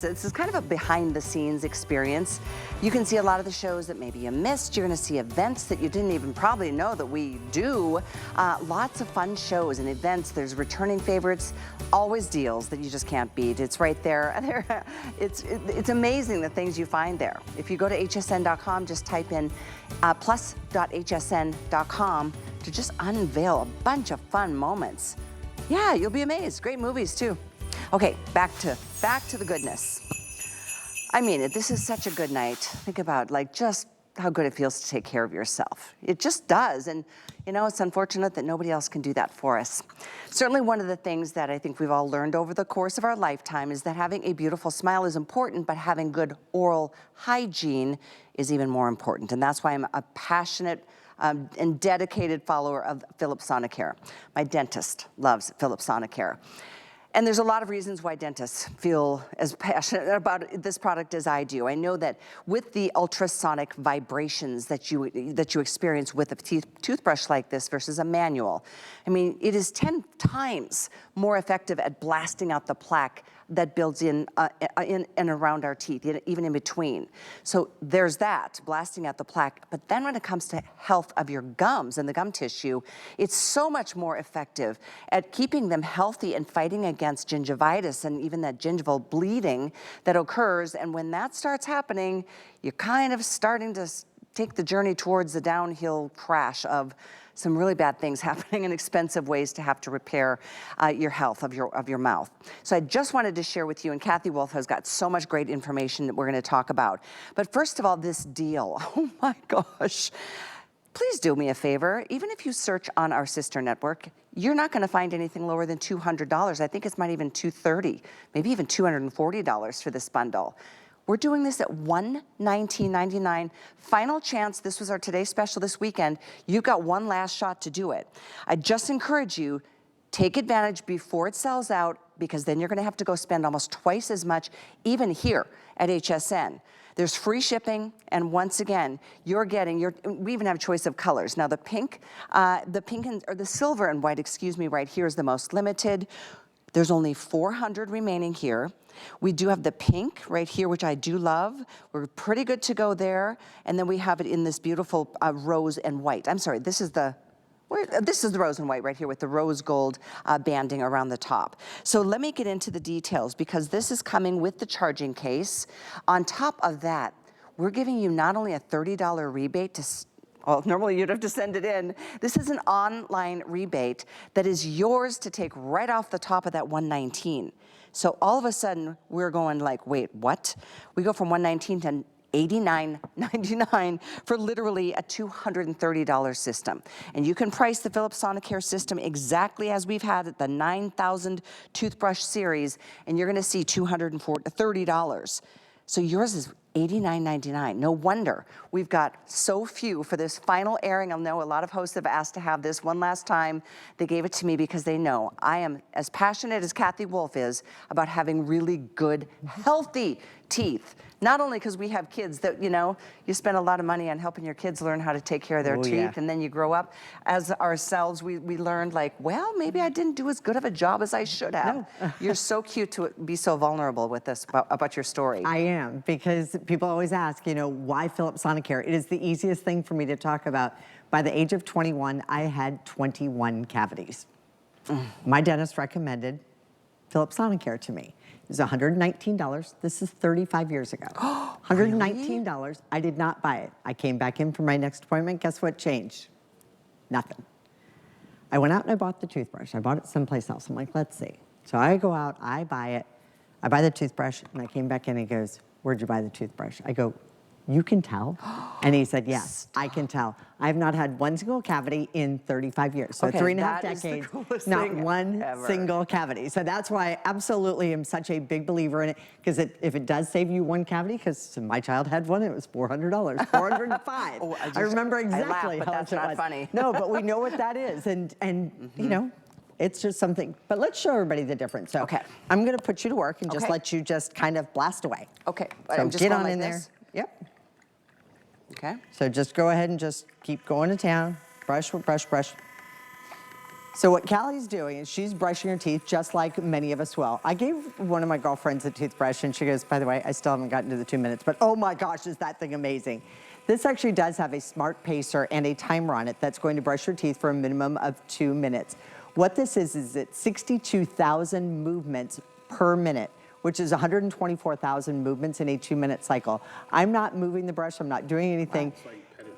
This is kind of a behind-the-scenes experience. You can see a lot of the shows that maybe you missed. You're going to see events that you didn't even probably know that we do. Lots of fun shows and events. There's returning favorites, always deals that you just can't beat. It's right there. It's amazing the things you find there. If you go to hsn.com, just type in plus.hsn.com to just unveil a bunch of fun moments. Yeah, you'll be amazed. Great movies, too. Okay, back to the goodness. I mean it, this is such a good night. Think about just how good it feels to take care of yourself. It just does, and you know, it's unfortunate that nobody else can do that for us. Certainly one of the things that I think we've all learned over the course of our lifetime is that having a beautiful smile is important, but having good oral hygiene is even more important, and that's why I'm a passionate and dedicated follower of Philips Sonicare. My dentist loves Philips Sonicare. And there's a lot of reasons why dentists feel as passionate about this product as I do. I know that with the ultrasonic vibrations that you experience with a toothbrush like this versus a manual, I mean, it is 10 times more effective at blasting out the plaque that builds in and around our teeth, even in between. So there's that, blasting out the plaque. But then when it comes to health of your gums and the gum tissue, it's so much more effective at keeping them healthy and fighting against gingivitis and even that gingival bleeding that occurs. And when that starts happening, you're kind of starting to take the journey towards the downhill crash of some really bad things happening and expensive ways to have to repair your health of your mouth. So I just wanted to share with you, and Kathy Wolf has got so much great information that we're going to talk about. But first of all, this deal, oh my gosh. Please do me a favor, even if you search on our sister network, you're not going to find anything lower than $200. I think it's might even $230, maybe even $240 for this bundle. We're doing this at $119.99. Final chance. This was our today's special this weekend. You've got one last shot to do it. I just encourage you, take advantage before it sells out, because then you're going to have to go spend almost twice as much, even here at HSN. There's free shipping, and once again, you're getting we even have a choice of colors. Now the pink or the silver and white, excuse me, right here is the most limited. There's only 400 remaining here. We do have the pink right here, which I do love. We're pretty good to go there. And then we have it in this beautiful rose and white. I'm sorry, this is the rose and white right here with the rose gold banding around the top. So let me get into the details, because this is coming with the charging case. On top of that, we're giving you not only a $30 rebate to, well, normally you'd have to send it in. This is an online rebate that is yours to take right off the top of that $119. So all of a sudden, we're going like, wait, what? We go from $119 to $89.99 for literally a $230 system. And you can price the Philips Sonicare system exactly as we've had it, the 9,000 toothbrush series, and you're gonna see $230. So yours is $89.99. No wonder we've got so few for this final airing. I know a lot of hosts have asked to have this one last time. They gave it to me because they know I am as passionate as Kathy Wolf is about having really good, healthy teeth. Not only because we have kids that, you know, you spend a lot of money on helping your kids learn how to take care of their teeth, and then you grow up. As ourselves, we learned like, well, maybe I didn't do as good of a job as I should have. No. You're so cute to be so vulnerable with this about your story. I am, because people always ask, you know, why Philips Sonicare? It is the easiest thing for me to talk about. By the age of 21, I had 21 cavities. My dentist recommended Philips Sonicare to me. It was $119. This is 35 years ago. $119. Really? I did not buy it. I came back in for my next appointment. Guess what changed? Nothing. I went out and I bought the toothbrush. I bought it someplace else. I'm like, let's see. So I go out, I buy it. I buy the toothbrush, and I came back in and he goes, where'd you buy the toothbrush? I go, you can tell? And he said, yes, I can tell. I have not had one single cavity in 35 years. So okay, 3.5 decades, not one single cavity. So that's why I absolutely am such a big believer in it, because if it does save you one cavity, because my child had one, it was $400, $405. Oh, I remember exactly but how that's much not it was. Funny. No, but we know what that is. And you know, it's just something, but let's show everybody the difference. So okay, I'm gonna put you to work and just let you just kind of blast away. Okay, so I'm just get on like in this. there. Yep. Okay. So just go ahead and just keep going to town. Brush, brush, brush. So what Callie's doing is she's brushing her teeth just like many of us will. I gave one of my girlfriends a toothbrush and she goes, by the way, I still haven't gotten to the 2 minutes, but oh my gosh, is that thing amazing. This actually does have a smart pacer and a timer on it that's going to brush your teeth for a minimum of 2 minutes. What this is it's 62,000 movements per minute, which is 124,000 movements in a 2-minute cycle. I'm not moving the brush, I'm not doing anything. Wow.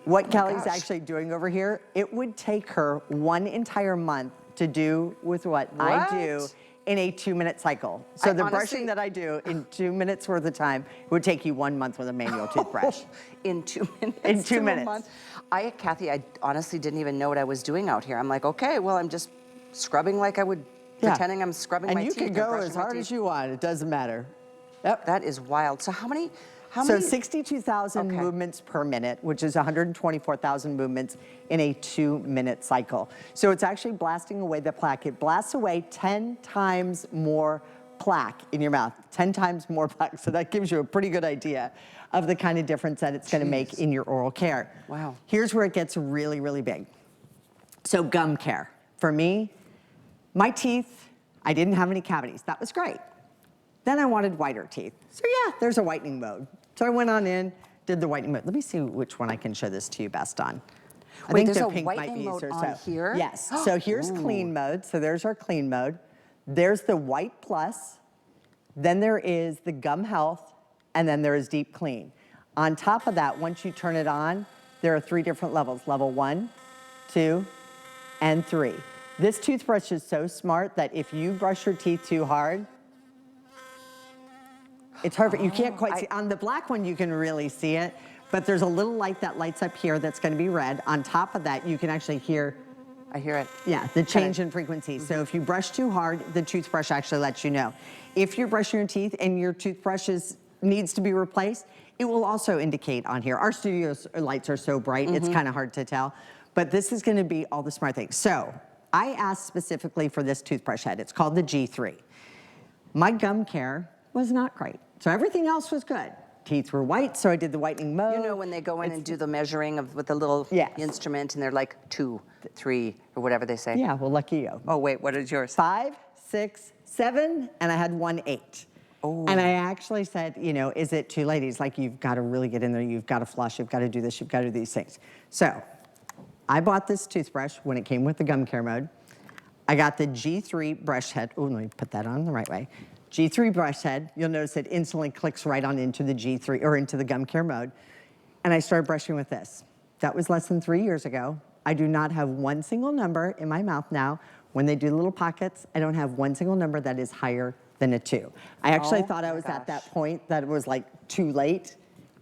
What Kelly's actually doing over here, it would take her 1 entire month to do with what I do in a 2-minute cycle. So the brushing that I do in 2 minutes worth of time would take you 1 month with a manual toothbrush. In 2 minutes? In 2 minutes. Kathy, I honestly didn't even know what I was doing out here. I'm like, okay, well, I'm just scrubbing like I would, pretending I'm scrubbing my teeth. And you can go as hard as you want, it doesn't matter. Yep. That is wild. So how many? So 62,000 movements per minute, which is 124,000 movements in a 2-minute cycle. So it's actually blasting away the plaque. It blasts away 10 times more plaque in your mouth, 10 times more plaque. So that gives you a pretty good idea of the kind of difference that it's going to make in your oral care. Wow. Here's where it gets really, really big. So gum care. For me, my teeth, I didn't have any cavities. That was great. Then I wanted whiter teeth. So yeah, there's a whitening mode. So I went on in, did the whitening mode. Let me see which one I can show this to you best on. I think there's the a pink might whitening be mode easier. on here? Yes, so here's clean mode. So there's our clean mode. There's the white plus. Then there is the gum health, and then there is deep clean. On top of that, once you turn it on, there are 3 different levels. Level 1, 2, and 3. This toothbrush is so smart that if you brush your teeth too hard, it's hard, you can't quite see. On the black one, you can really see it, but there's a little light that lights up here that's gonna be red. On top of that, you can actually hear. I hear it. Yeah, the change in frequency. So if you brush too hard, the toothbrush actually lets you know. If you're brushing your teeth and your toothbrush needs to be replaced, it will also indicate on here. Our studio lights are so bright, it's kind of hard to tell, but this is gonna be all the smart things. So I asked specifically for this toothbrush head. It's called the G3. My gum care was not great. So everything else was good. Teeth were white, so I did the whitening mode. You know when they go in and do the measuring of with the little instrument and they're like 2, 3, or whatever they say? Yeah, well, lucky you. Oh, wait, what is yours? 5, 6, 7, and I had 1 8. Oh. And I actually said, you know, is it too late? He's like, you've got to really get in there. You've got to flush. You've got to do this. You've got to do these things. So I bought this toothbrush when it came with the gum care mode. I got the G3 brush head. Oh, let me put that on the right way. G3 brush head, you'll notice it instantly clicks right on into the G3 or into the gum care mode. And I started brushing with this. That was less than 3 years ago. I do not have one single number in my mouth now. When they do the little pockets, I don't have one single number that is higher than a 2. I actually thought I was at that point that it was like too late.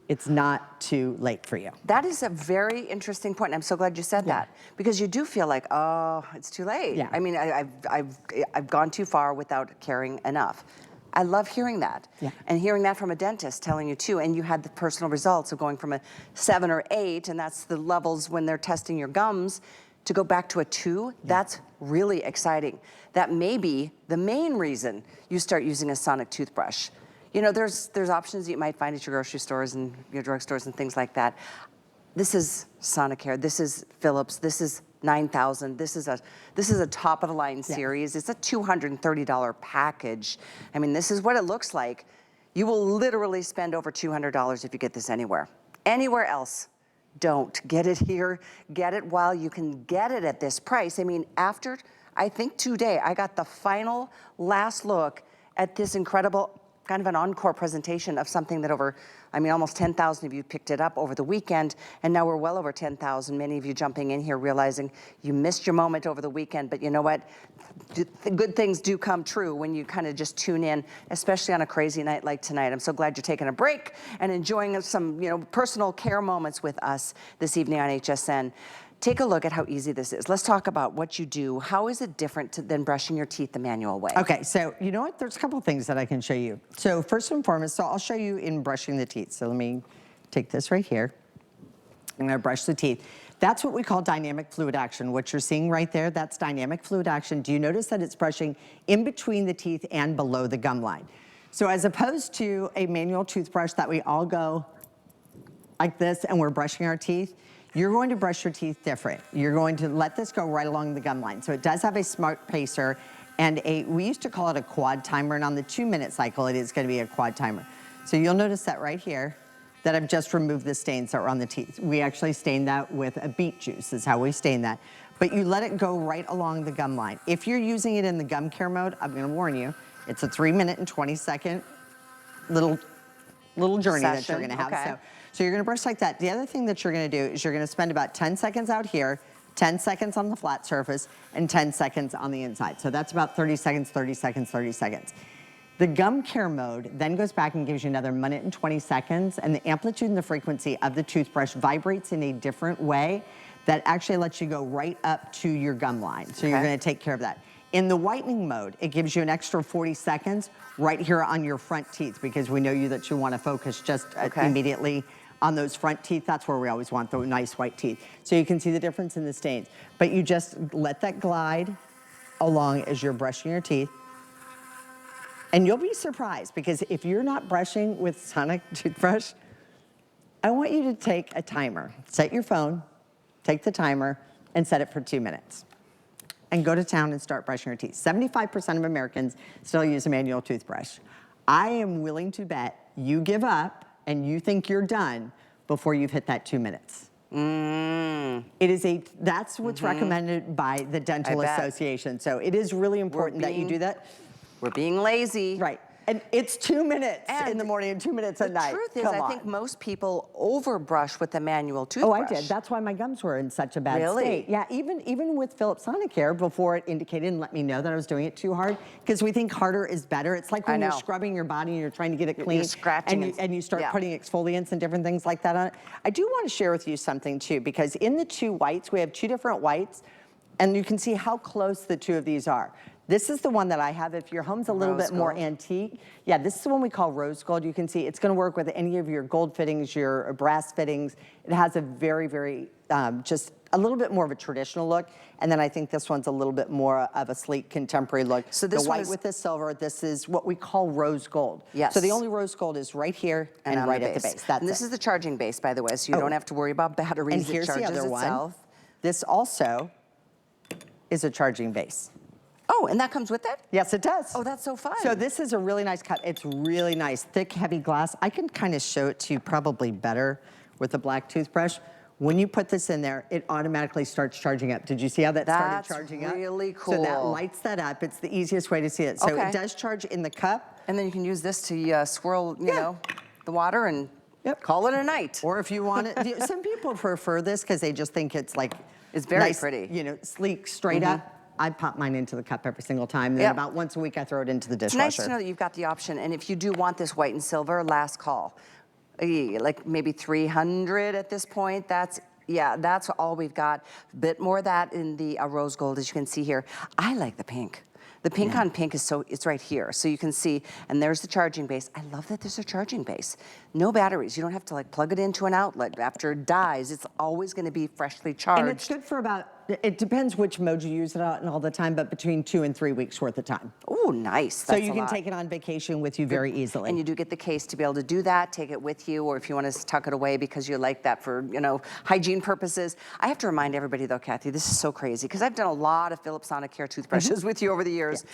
It's not too late for you. That is a very interesting point. I'm so glad you said that because you do feel like, oh, it's too late. Yeah. I mean, I've gone too far without caring enough. I love hearing that. Yeah. And hearing that from a dentist telling you too, and you had the personal results of going from a 7 or 8, and that's the levels when they're testing your gums, to go back to a 2, that's really exciting. That may be the main reason you start using a sonic toothbrush. You know, there's options you might find at your grocery stores and your drugstores and things like that. This is Sonicare, this is Philips, this is 9,000. This is a top of the line series. It's a $230 package. I mean, this is what it looks like. You will literally spend over $200 if you get this anywhere. Anywhere else, don't. Get it here, get it while you can get it at this price. I mean, after, I think today, I got the final last look at this incredible kind of an encore presentation of something that almost 10,000 of you picked it up over the weekend, and now we're well over 10,000. Many of you jumping in here realizing you missed your moment over the weekend, but you know what? Good things do come true when you kind of just tune in, especially on a crazy night like tonight. I'm so glad you're taking a break and enjoying some, personal care moments with us this evening on HSN. Take a look at how easy this is. Let's talk about what you do. How is it different than brushing your teeth the manual way? Okay, so you know what? There's a couple things that I can show you. So first and foremost, I'll show you in brushing the teeth. So let me take this right here. I'm gonna brush the teeth. That's what we call dynamic fluid action. What you're seeing right there, that's dynamic fluid action. Do you notice that it's brushing in between the teeth and below the gum line? So as opposed to a manual toothbrush that we all go like this and we're brushing our teeth, you're going to brush your teeth different. You're going to let this go right along the gum line. So it does have a smart pacer and we used to call it a quad timer, and on the 2-minute cycle, it is gonna be a quad timer. So you'll notice that right here, that I've just removed the stains that were on the teeth. We actually stain that with a beet juice, is how we stain that. But you let it go right along the gum line. If you're using it in the gum care mode, I'm gonna warn you, it's a 3-minute and 20-second little journey that you're gonna have. Okay. So you're gonna brush like that. The other thing that you're gonna do is you're gonna spend about 10 seconds out here, 10 seconds on the flat surface, and 10 seconds on the inside. So that's about 30 seconds, 30 seconds, 30 seconds. The gum care mode then goes back and gives you another 1 minute and 20 seconds, and the amplitude and the frequency of the toothbrush vibrates in a different way that actually lets you go right up to your gum line. So you're gonna take care of that. In the whitening mode, it gives you an extra 40 seconds right here on your front teeth, because we know that you wanna focus just immediately on those front teeth. That's where we always want the nice white teeth. So you can see the difference in the stains. But you just let that glide along as you're brushing your teeth. And you'll be surprised, because if you're not brushing with Sonic toothbrush, I want you to take a timer. Set your phone, take the timer, and set it for 2 minutes. And go to town and start brushing your teeth. 75% of Americans still use a manual toothbrush. I am willing to bet you give up and you think you're done before you've hit that 2 minutes. It is that's what's recommended by the Dental Association. So it is really important that you do that. We're being lazy. Right. And it's 2 minutes in the morning and 2 minutes at night. The truth is, I think most people overbrush with the manual toothbrush. Oh, I did. That's why my gums were in such a bad state. Yeah, even with Philips Sonicare, before it indicated and let me know that I was doing it too hard, because we think harder is better. It's like when you're scrubbing your body and you're trying to get it clean. You're scratching and you start putting exfoliants and different things like that on it. I do want to share with you something too, because in the 2 whites, we have 2 different whites, and you can see how close the 2 of these are. This is the one that I have. If your home's a little bit more antique, this is the one we call rose gold. You can see it's gonna work with any of your gold fittings, your brass fittings. It has a very, very, just a little bit more of a traditional look. And then I think this one's a little bit more of a sleek contemporary look. So this the white with the silver, this is what we call rose gold. Yes. So the only rose gold is right here and right at the base. That's and this is the charging base, by the way, so you don't have to worry about batteries. And here's the other one. This also is a charging base. Oh, and that comes with it? Yes, it does. Oh, that's so fun. So this is a really nice cut. It's really nice, thick, heavy glass. I can kind of show it to you probably better with the black toothbrush. When you put this in there, it automatically starts charging up. Did you see how that started charging up? That's really cool. So that lights that up. It's the easiest way to see it. So it does charge in the cup. And then you can use this to swirl, you know, the water and call it a night. Or if you want it, some people prefer this because they just think it's like, it's very pretty. You know, sleek, straight up. I pop mine into the cup every single time. Then about once a week, I throw it into the dishwasher. It's nice to know that you've got the option. And if you do want this white and silver, last call. Like maybe 300 at this point. That's all we've got. A bit more of that in the rose gold, as you can see here. I like the pink. The pink on pink is it's right here. So you can see, and there's the charging base. I love that there's a charging base. No batteries. You don't have to like plug it into an outlet. After it dies, it's always gonna be freshly charged. And it's good for about, it depends which mode you use it on all the time, but between 2 and 3 weeks worth of time. Oh, nice. So you can take it on vacation with you very easily. And you do get the case to be able to do that, take it with you, or if you want to tuck it away because you like that for, you know, hygiene purposes. I have to remind everybody though, Kathy, this is so crazy, because I've done a lot of Philips Sonicare toothbrushes with you over the years. Yes.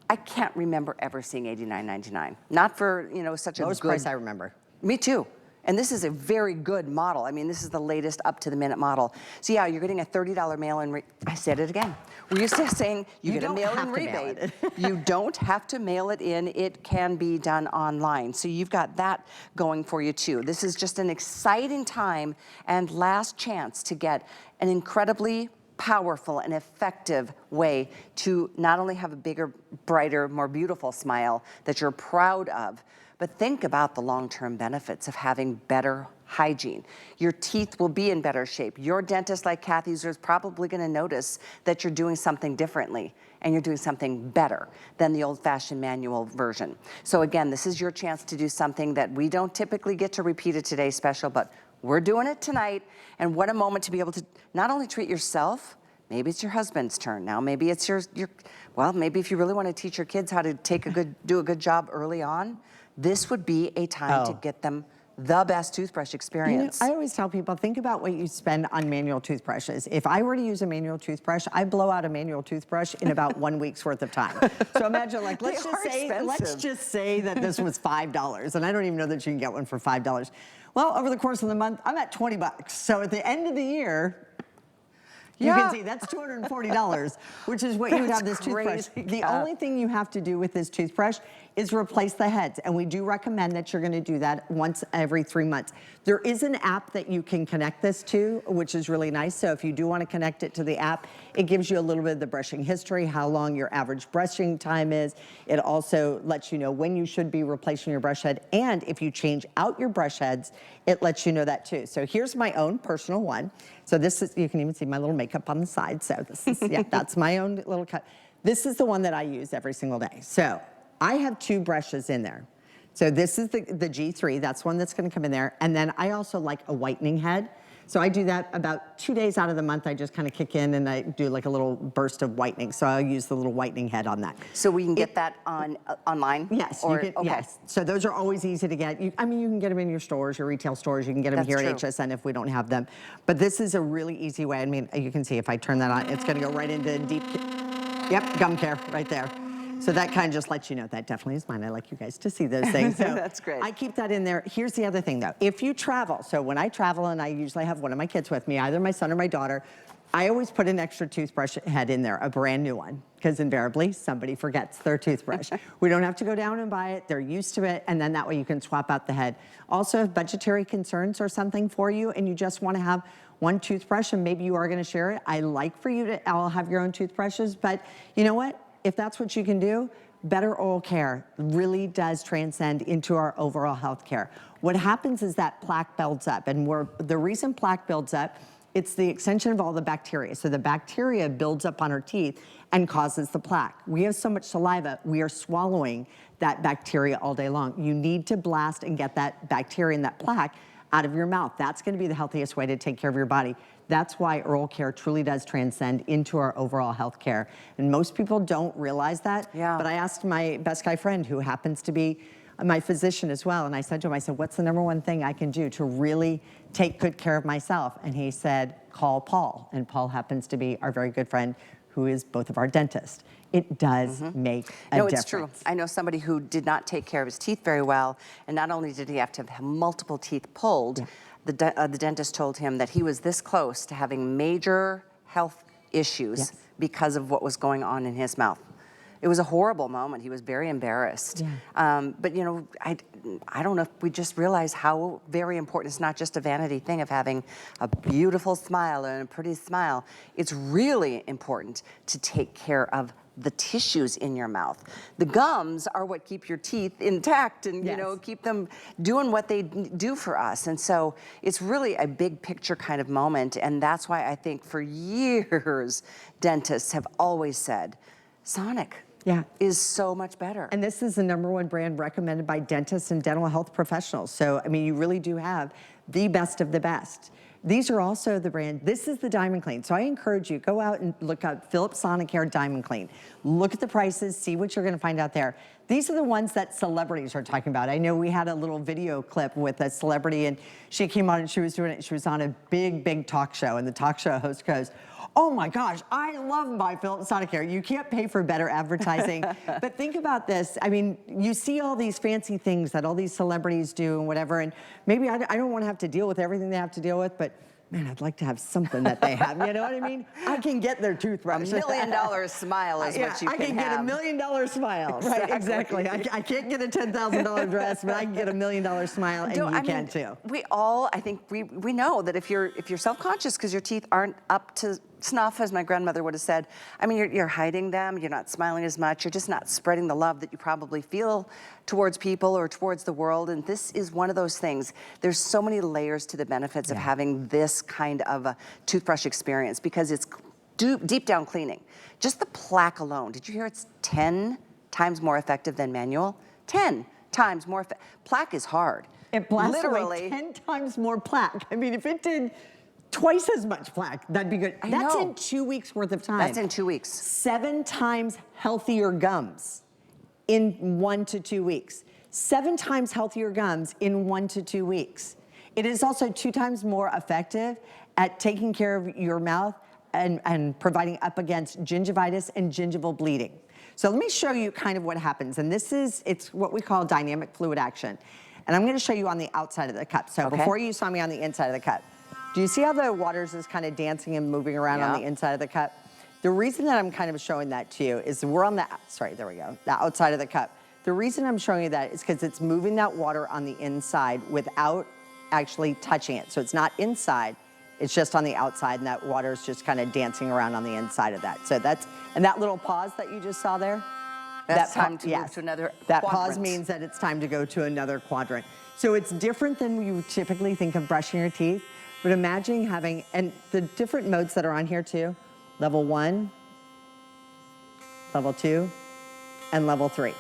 I can't remember ever seeing $89.99. Not for, you know, such a lowest price I remember. Me too. And this is a very good model. I mean, this is the latest up-to-the-minute model. So yeah, you're getting a $30 mail-in. I said it again. We're used to saying you get a mail-in rebate. You don't have to mail it in. It can be done online. So you've got that going for you too. This is just an exciting time and last chance to get an incredibly powerful and effective way to not only have a bigger, brighter, more beautiful smile that you're proud of, but think about the long-term benefits of having better hygiene. Your teeth will be in better shape. Your dentist, like Kathy's, is probably gonna notice that you're doing something differently and you're doing something better than the old-fashioned manual version. So again, this is your chance to do something that we don't typically get to repeat at today's special, but we're doing it tonight. And what a moment to be able to not only treat yourself, maybe it's your husband's turn now, maybe it's your well, maybe if you really want to teach your kids how to do a good job early on, this would be a time to get them the best toothbrush experience. I always tell people, think about what you spend on manual toothbrushes. If I were to use a manual toothbrush, I blow out a manual toothbrush in about 1 week's worth of time. So imagine, like, let's just say that this was $5, and I don't even know that you can get one for $5. Well, over the course of the month, I'm at 20 bucks. So at the end of the year, you can see that's $240, which is what you would have this toothbrush. The only thing you have to do with this toothbrush is replace the heads. And we do recommend that you're gonna do that once every 3 months. There is an app that you can connect this to, which is really nice. So if you do wanna connect it to the app, it gives you a little bit of the brushing history, how long your average brushing time is. It also lets you know when you should be replacing your brush head. And if you change out your brush heads, it lets you know that too. So here's my own personal one. So this is, you can even see my little makeup on the side. So this is, yeah, that's my own little cut. This is the one that I use every single day. So I have 2 brushes in there. So this is the G3, that's one that's gonna come in there. And then I also like a whitening head. So I do that about 2 days out of the month. I just kind of kick in and I do like a little burst of whitening. So I'll use the little whitening head on that. So we can get that on online? Yes, okay. Yes. So those are always easy to get. I mean, you can get them in your stores, your retail stores. You can get them here at HSN if we don't have them. But this is a really easy way. I mean, you can see if I turn that on, it's gonna go right into deep, yep, gum care right there. So that kind of just lets you know that definitely is mine. I like you guys to see those things. So that's great. I keep that in there. Here's the other thing though. If you travel, so when I travel and I usually have one of my kids with me, either my son or my daughter, I always put an extra toothbrush head in there, a brand new one, because invariably somebody forgets their toothbrush. We don't have to go down and buy it. They're used to it. And then that way you can swap out the head. Also, if budgetary concerns or something for you and you just want to have one toothbrush and maybe you are going to share it, I like for you to all have your own toothbrushes. But you know what? If that's what you can do, better oral care really does transcend into our overall health care. What happens is that plaque builds up, and the reason plaque builds up, it's the extension of all the bacteria. So the bacteria builds up on our teeth and causes the plaque. We have so much saliva, we are swallowing that bacteria all day long. You need to blast and get that bacteria and that plaque out of your mouth. That's gonna be the healthiest way to take care of your body. That's why oral care truly does transcend into our overall health care. And most people don't realize that. Yeah. But I asked my best guy friend, who happens to be my physician as well, and I said to him, I said, what's the #1 thing I can do to really take good care of myself? And he said, call Paul. And Paul happens to be our very good friend, who is both of our dentists. It does make a difference. It's true. I know somebody who did not take care of his teeth very well, and not only did he have to have multiple teeth pulled, the dentist told him that he was this close to having major health issues because of what was going on in his mouth. It was a horrible moment. He was very embarrassed. But you know, I don't know if we just realize how very important. It's not just a vanity thing of having a beautiful smile and a pretty smile. It's really important to take care of the tissues in your mouth. The gums are what keep your teeth intact and you know, keep them doing what they do for us. And so it's really a big picture kind of moment. And that's why I think for years, dentists have always said, Sonic is so much better. And this is the #1 brand recommended by dentists and dental health professionals. So, I mean, you really do have the best of the best. These are also the brand, this is the DiamondClean. So I encourage you, go out and look up Philips Sonicare DiamondClean. Look at the prices, see what you're gonna find out there. These are the ones that celebrities are talking about. I know we had a little video clip with a celebrity and she came on and she was doing it. She was on a big talk show and the talk show host goes, oh my gosh, I love my Philips Sonicare. You can't pay for better advertising. But think about this. I mean, you see all these fancy things that all these celebrities do and whatever, and maybe I don't want to have to deal with everything they have to deal with, but man, I'd like to have something that they have. You know what I mean? I can get their toothbrush. $1 million smile is what you can have. I can get $1 million smile. Right, exactly. I can't get a $10,000 dress, but I can get $1 million smile, and you can too. We all, I think we know that if you're self-conscious because your teeth aren't up to snuff, as my grandmother would have said. I mean, you're hiding them, you're not smiling as much, you're just not spreading the love that you probably feel towards people or towards the world, and this is one of those things. There's so many layers to the benefits of having this kind of a toothbrush experience because it's deep down cleaning. Just the plaque alone, did you hear it's 10 times more effective than manual? 10 times more effective. Plaque is hard. It blasts away 10 times more plaque. I mean, if it did twice as much plaque, that'd be good. That's in 2 weeks worth of time. That's in 2 weeks. 7 times healthier gums in 1 to 2 weeks. 7 times healthier gums in 1 to 2 weeks. It is also 2 times more effective at taking care of your mouth and providing up against gingivitis and gingival bleeding. So let me show you kind of what happens. And it's what we call dynamic fluid action. And I'm gonna show you on the outside of the cup. So before you saw me on the inside of the cup, do you see how the water's is kind of dancing and moving around on the inside of the cup? The reason that I'm kind of showing that to you is we're on the, sorry, there we go, the outside of the cup. The reason I'm showing you that is because it's moving that water on the inside without actually touching it. So it's not inside, it's just on the outside, and that water is just kind of dancing around on the inside of that. So and that little pause that you just saw there, that's time to move to another That quadrant. pause means that it's time to go to another quadrant. So it's different than you typically think of brushing your teeth, but imagine having, and the different modes that are on here too, level 1, level 2, and level 3.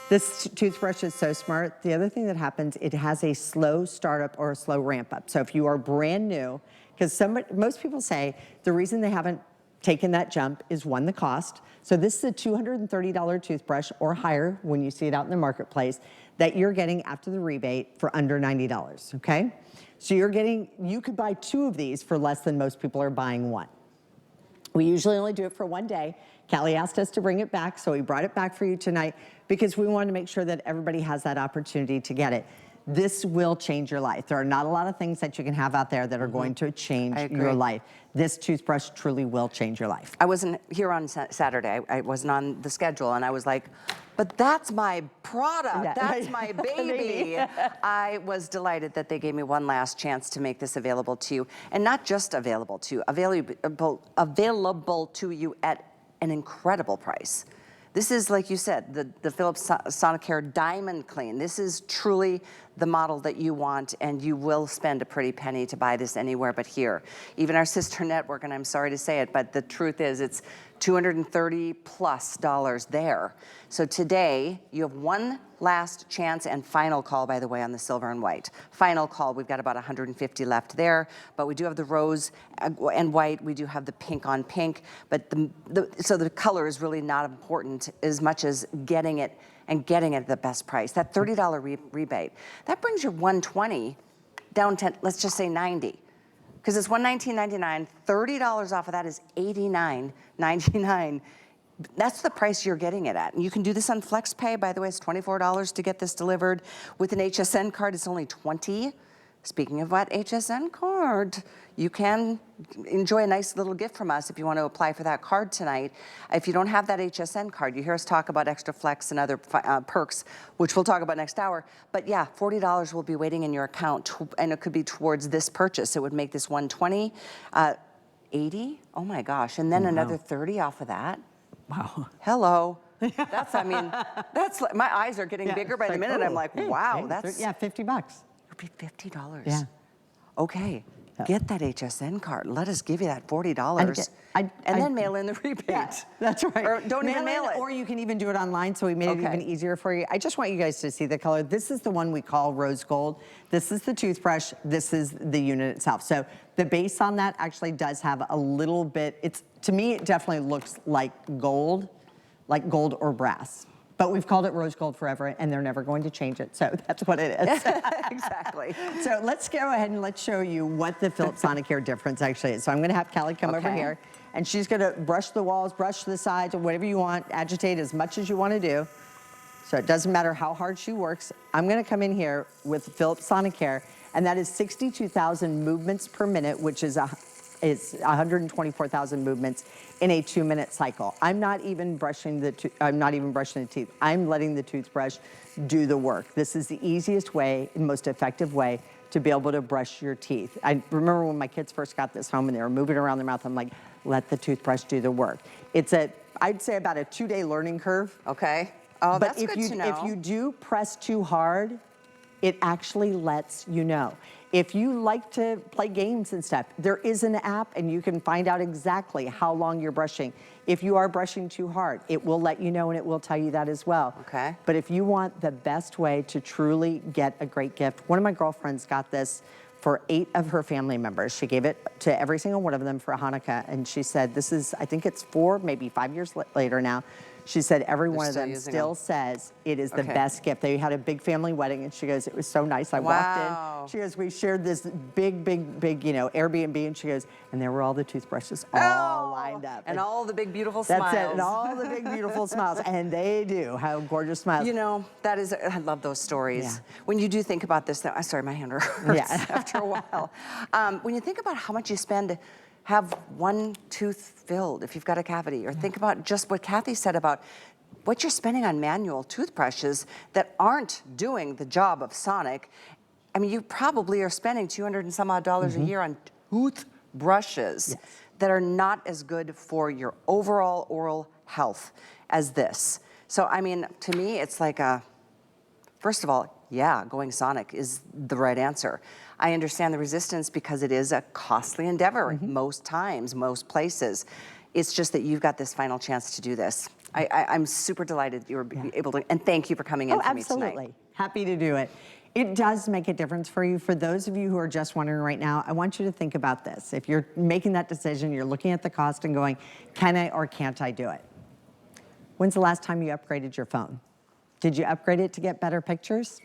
This toothbrush is so smart. The other thing that happens, it has a slow startup or a slow ramp up. So if you are brand new, because most people say the reason they haven't taken that jump is, 1, the cost. So this is a $230 toothbrush or higher when you see it out in the marketplace that you're getting after the rebate for under $90, okay? So you could buy 2 of these for less than most people are buying 1. We usually only do it for 1 day. Callie asked us to bring it back, so we brought it back for you tonight because we wanted to make sure that everybody has that opportunity to get it. This will change your life. There are not a lot of things that you can have out there that are going to change your life. This toothbrush truly will change your life. I wasn't here on Saturday. I wasn't on the schedule, and I was like, but that's my product. Yeah. That's my baby. I was delighted that they gave me one last chance to make this available to you, and not just available to you, available to you at an incredible price. This is, like you said, the Philips Sonicare DiamondClean. This is truly the model that you want, and you will spend a pretty penny to buy this anywhere but here. Even our sister network, and I'm sorry to say it, but the truth is it's $230+ there. So today, you have one last chance and final call, by the way, on the silver and white. Final call, we've got about 150 left there, but we do have the rose and white, we do have the pink on pink, but so the color is really not important as much as getting it and getting it at the best price. That $30 rebate, that brings your $120 down to, let's just say, $90. Because it's $119.99, $30 off of that is $89.99. That's the price you're getting it at. And you can do this on FlexPay. By the way, it's $24 to get this delivered. With an HSN card, it's only $20. Speaking of what, HSN card, you can enjoy a nice little gift from us if you want to apply for that card tonight. If you don't have that HSN card, you hear us talk about Extra Flex and other perks, which we'll talk about next hour. But yeah, $40 will be waiting in your account, and it could be towards this purchase. It would make this $120, $80. Oh my gosh, and then another $30 off of that. Wow. Hello. That's, I mean, that's like, my eyes are getting bigger by the minute. I'm like, wow, that's. Yeah, $50. It'll be $50. Yeah. Okay. Get that HSN card. Let us give you that $40. And then mail in the rebate. Yeah, that's right. Or don't even mail it. Or you can even do it online, so we made it even easier for you. I just want you guys to see the color. This is the one we call rose gold. This is the toothbrush. This is the unit itself. So the base on that actually does have a little bit, to me, it definitely looks like gold or brass. But we've called it rose gold forever, and they're never going to change it, so that's what it is. Exactly. So let's go ahead and let's show you what the Philips Sonicare difference actually is. So I'm gonna have Callie come over here, and she's gonna brush the walls, brush the sides, or whatever you want, agitate as much as you wanna do. So it doesn't matter how hard she works. I'm gonna come in here with Philips Sonicare, and that is 62,000 movements per minute, which is 124,000 movements in a 2-minute cycle. I'm not even brushing the teeth. I'm letting the toothbrush do the work. This is the easiest way and most effective way to be able to brush your teeth. I remember when my kids first got this home and they were moving around their mouth, I'm like, let the toothbrush do the work. It's I'd say about a 2-day learning curve. Okay. Oh, that's good to know. If you do press too hard, it actually lets you know. If you like to play games and stuff, there is an app and you can find out exactly how long you're brushing. If you are brushing too hard, it will let you know and it will tell you that as well. Okay. But if you want the best way to truly get a great gift, one of my girlfriends got this for 8 of her family members. She gave it to every single one of them for Hanukkah, and she said, this is, I think it's 4, maybe 5 years later now. She said every one of still them using still them. says it is the Okay. best gift. They had a big family wedding, and she goes, it was so nice. I Wow. walked in. She goes, we shared this big, you know, Airbnb, and she goes, and there were all the toothbrushes all lined up. And all the big, beautiful That's smiles. it, and all the big, beautiful smiles. And they do have gorgeous smiles. You know, that is, I love those stories. Yeah. When you do think about this, I'm sorry, my hand hurts Yeah. after a while. When you think about how much you spend to have one tooth filled if you've got a cavity, or think about just what Kathy said about what you're spending on manual toothbrushes that aren't doing the job of Sonic. I mean, you probably are spending $200 and some odd a year on toothbrushes that are not as good for your overall oral health as this. So, I mean, to me, it's like first of all, yeah, going Sonic is the right answer. I understand the resistance because it is a costly endeavor most times, most places. It's just that you've got this final chance to do this. I'm super delighted you were able to, and thank you for coming in for me tonight. Absolutely. Happy to do it. It does make a difference for you. For those of you who are just wondering right now, I want you to think about this. If you're making that decision, you're looking at the cost and going, can I or can't I do it? When's the last time you upgraded your phone? Did you upgrade it to get better pictures?